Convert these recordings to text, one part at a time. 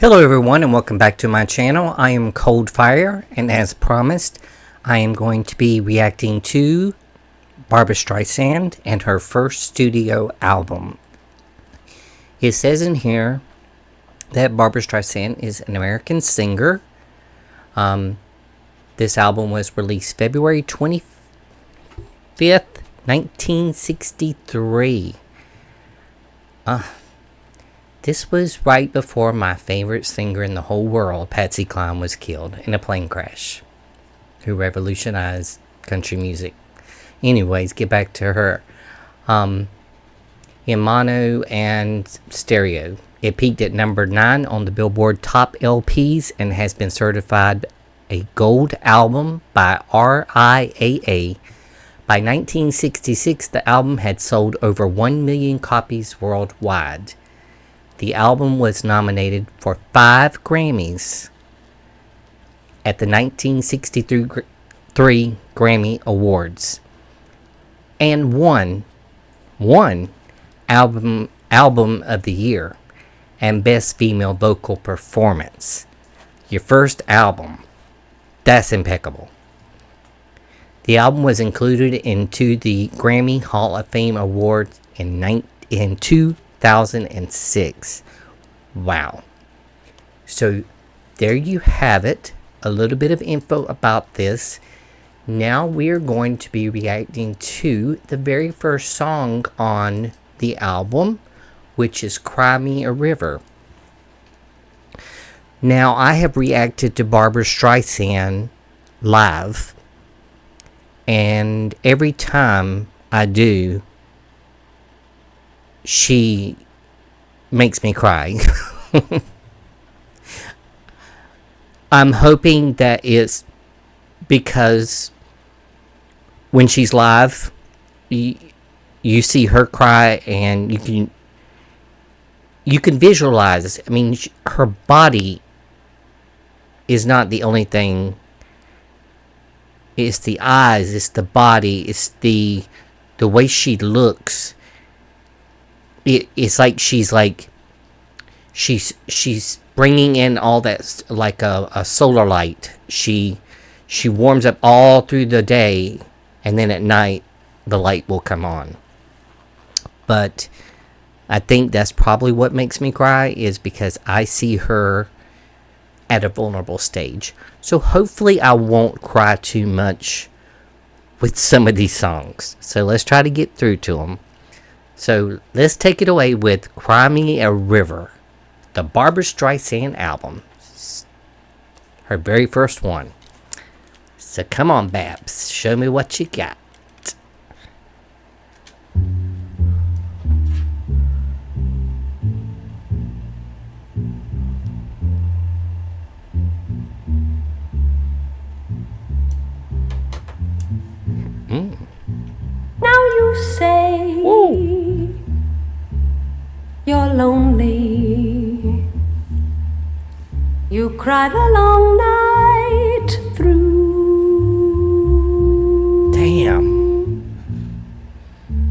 Hello everyone and welcome back to my channel. I am Cold Fire, and as promised, I am going to be reacting to Barbra Streisand and her first studio album. It says in here that Barbra Streisand is an American singer. This album was released February 25th, 1963. This was right before my favorite singer in the whole world, Patsy Cline, was killed in a plane crash, who revolutionized country music. Anyways, get back to her. In mono and stereo, it peaked at number 9 on the Billboard Top LPs and has been certified a gold album by RIAA. By 1966, the album had sold over 1 million copies worldwide. The album was nominated for 5 Grammys at the 1963 Grammy Awards and won album of the year and Best Female Vocal Performance. Your first album. That's impeccable. The album was included into the Grammy Hall of Fame Awards in 2006. Wow. So there you have it. A little bit of info about this. Now we're going to be reacting to the very first song on the album, which is Cry Me a River. Now I have reacted to Barbra Streisand live, and every time I do, she makes me cry. I'm hoping that it's because when she's live, you see her cry and you can visualize. I mean, her body is not the only thing. It's the eyes, it's the body, it's the way she looks. It's like she's bringing in all that, like a solar light. She warms up all through the day, and then at night the light will come on. But I think that's probably what makes me cry, is because I see her at a vulnerable stage. So hopefully I won't cry too much with some of these songs. So let's try to get through to them. So let's take it away with Cry Me a River, the Barbra Streisand album. Her very first one. So come on, Babs, show me what you got. Now you say you're lonely. You cry the long night through. Damn.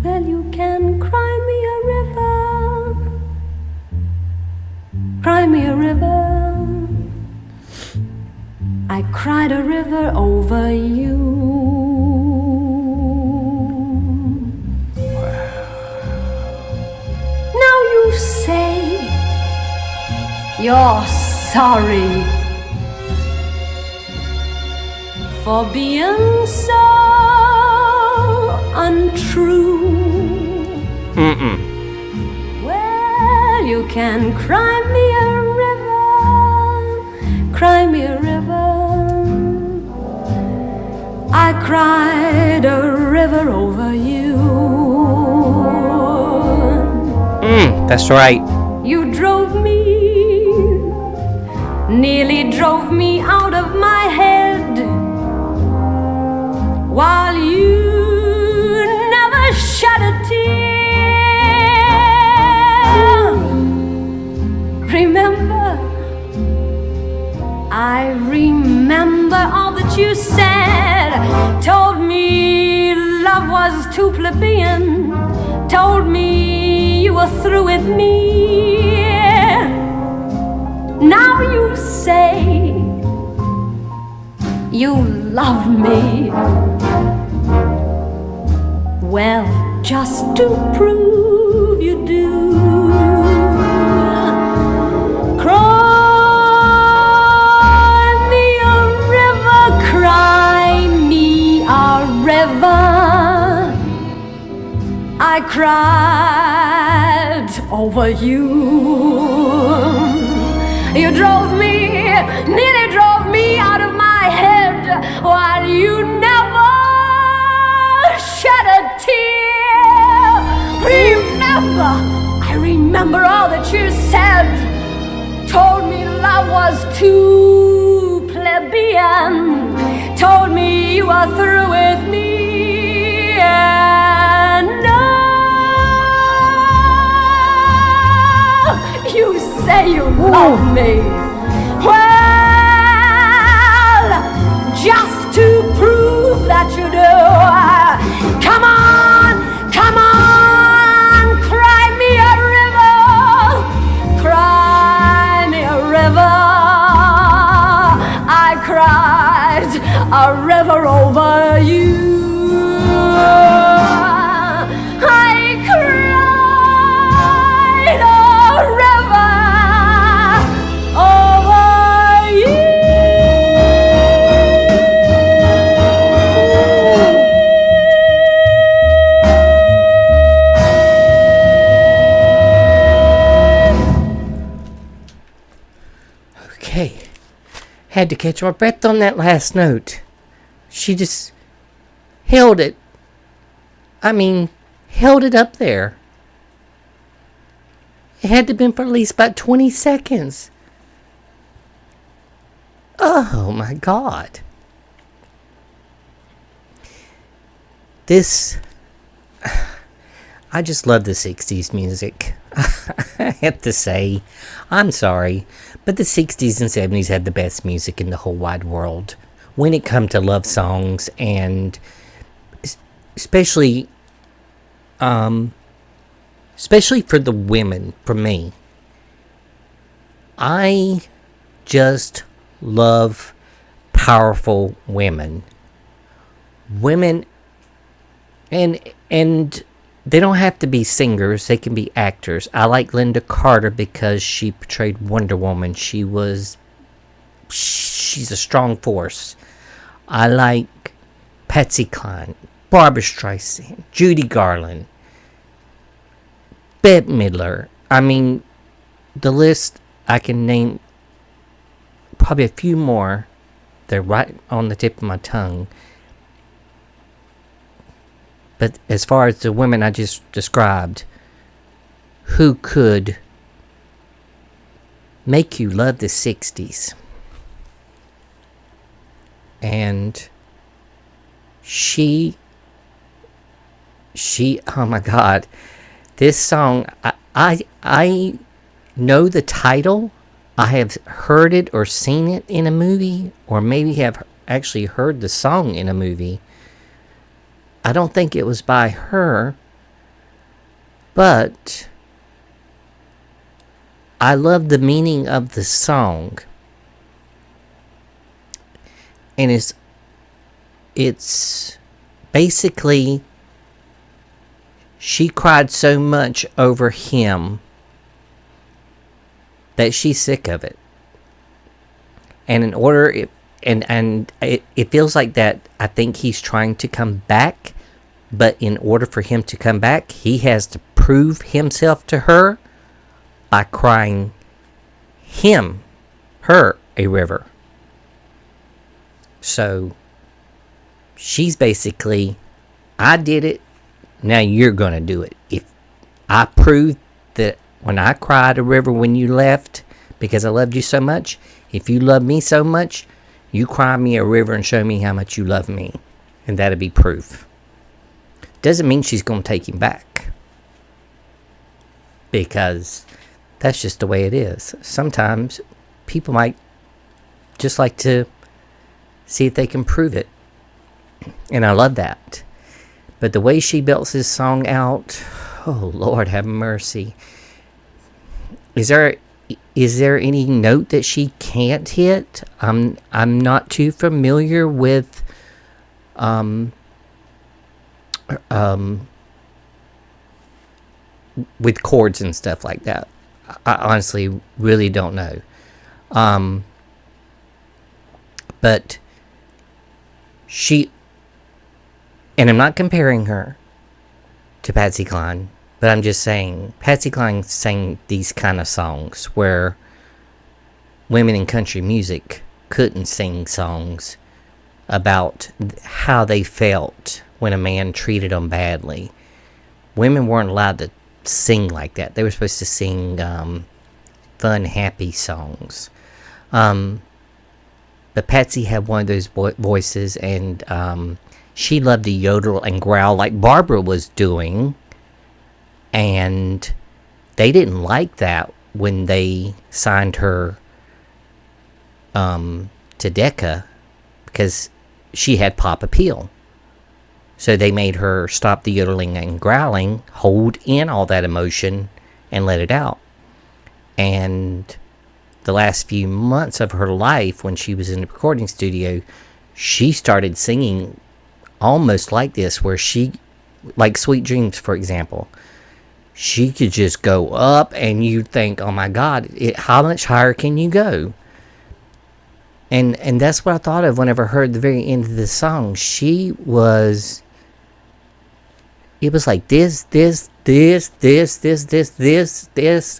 Well, you can cry me a river. Cry me a river. I cried a river over you. Say you're sorry for being so untrue. Well, you can cry me a river, cry me a river. I cried a river over you. That's right. You drove me, nearly drove me out of my head, while you never shed a tear. Remember, I remember all that you said. Told me love was too plebeian. Told me you were through with me. Now you say you love me. Well, just to prove you do, cry me a river, cry me a river. I cried over you. You drove me, nearly drove me out of my head, while you never shed a tear. Remember, I remember all that you said. Told me love was too plebeian. Told me you were through with me. And now you say you love me. Well, just to prove that you do, come on, come on, cry me a river, cry me a river. I cried a river over you. I cried a river over you. Okay. Had to catch my breath on that last note. She just held it. I mean, held it up there. It had to have been for at least about 20 seconds. Oh my God. I just love the 60s music. I have to say, I'm sorry, but the 60s and 70s had the best music in the whole wide world when it come to love songs, and especially for the women. For me, I just love powerful women, and they don't have to be singers. They can be actors. I like Linda Carter because she portrayed Wonder Woman. She's a strong force. I like Patsy Cline, Barbra Streisand, Judy Garland, Bette Midler. I mean, the list, I can name probably a few more. They're right on the tip of my tongue. But as far as the women I just described, who could make you love the 60s? And she, oh my God, this song, I know the title. I have heard it or seen it in a movie, or maybe have actually heard the song in a movie. I don't think it was by her, but I love the meaning of the song. And it's basically, she cried so much over him that she's sick of it. And in order, it feels like that, I think he's trying to come back, but in order for him to come back, he has to prove himself to her by crying her a river. So she's basically, I did it, now you're going to do it. If I proved that when I cried a river when you left because I loved you so much, if you love me so much, you cry me a river and show me how much you love me. And that'll be proof. Doesn't mean she's going to take him back, because that's just the way it is. Sometimes people might just like to see if they can prove it. And I love that. But the way she belts this song out, oh Lord have mercy. Is there is there any note that she can't hit? I'm not too familiar with with chords and stuff like that. I honestly really don't know. But she, and I'm not comparing her to Patsy Cline, but I'm just saying Patsy Cline sang these kind of songs where women in country music couldn't sing songs about how they felt when a man treated them badly. Women weren't allowed to sing like that. They were supposed to sing fun, happy songs. But Patsy had one of those voices, and she loved to yodel and growl like Barbara was doing. And they didn't like that when they signed her to Decca, because she had pop appeal. So they made her stop the yodeling and growling, hold in all that emotion, and let it out. And the last few months of her life, when she was in the recording studio, she started singing almost like this, where she, like Sweet Dreams, for example, she could just go up and you think, oh my God, how much higher can you go? And that's what I thought of whenever I heard the very end of the song. She was, it was like this,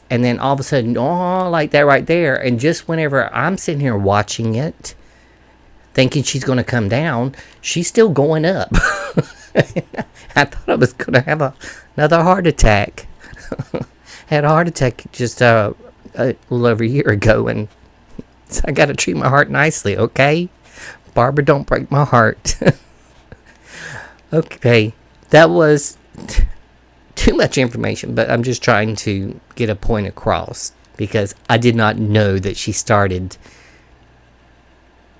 and then all of a sudden, oh, like that right there. And just whenever I'm sitting here watching it, thinking she's going to come down, she's still going up. I thought I was going to have another heart attack. Had a heart attack just a little over a year ago, and so I got to treat my heart nicely, okay? Barbara, don't break my heart. Okay, that was too much information, but I'm just trying to get a point across, because I did not know that she started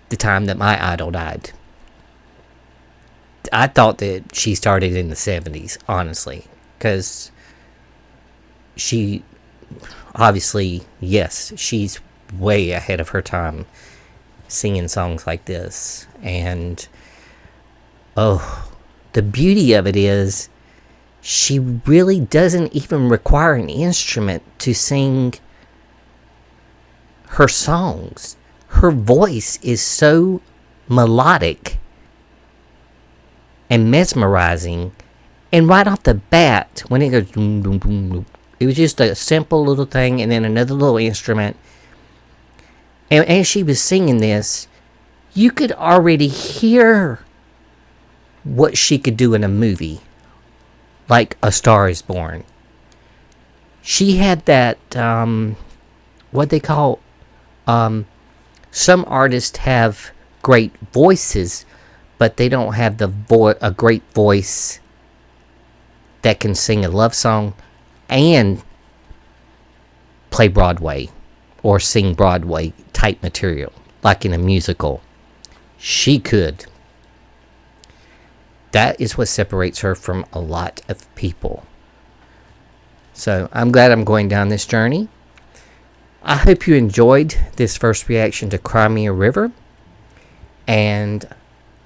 the time that my idol died. I thought that she started in the 70s, honestly, because she, obviously, yes, she's way ahead of her time singing songs like this. And oh, the beauty of it is she really doesn't even require an instrument to sing her songs. Her voice is so melodic and mesmerizing, and right off the bat, when it goes doom, doom, doom, doom, it was just a simple little thing, and then another little instrument. And as she was singing this, you could already hear what she could do in a movie, like A Star Is Born. She had that, what they call, some artists have great voices, but they don't have a great voice that can sing a love song and play Broadway or sing Broadway type material, like in a musical. She could. That is what separates her from a lot of people. So I'm glad I'm going down this journey. I hope you enjoyed this first reaction to Cry Me a River, and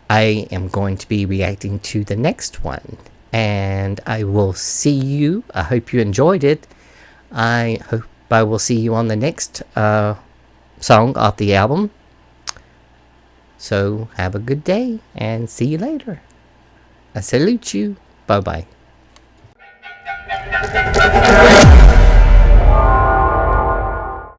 I am going to be reacting to the next one. And I will see you. I hope you enjoyed it. I hope I will see you on the next song off the album. So have a good day and see you later. I salute you. Bye-bye.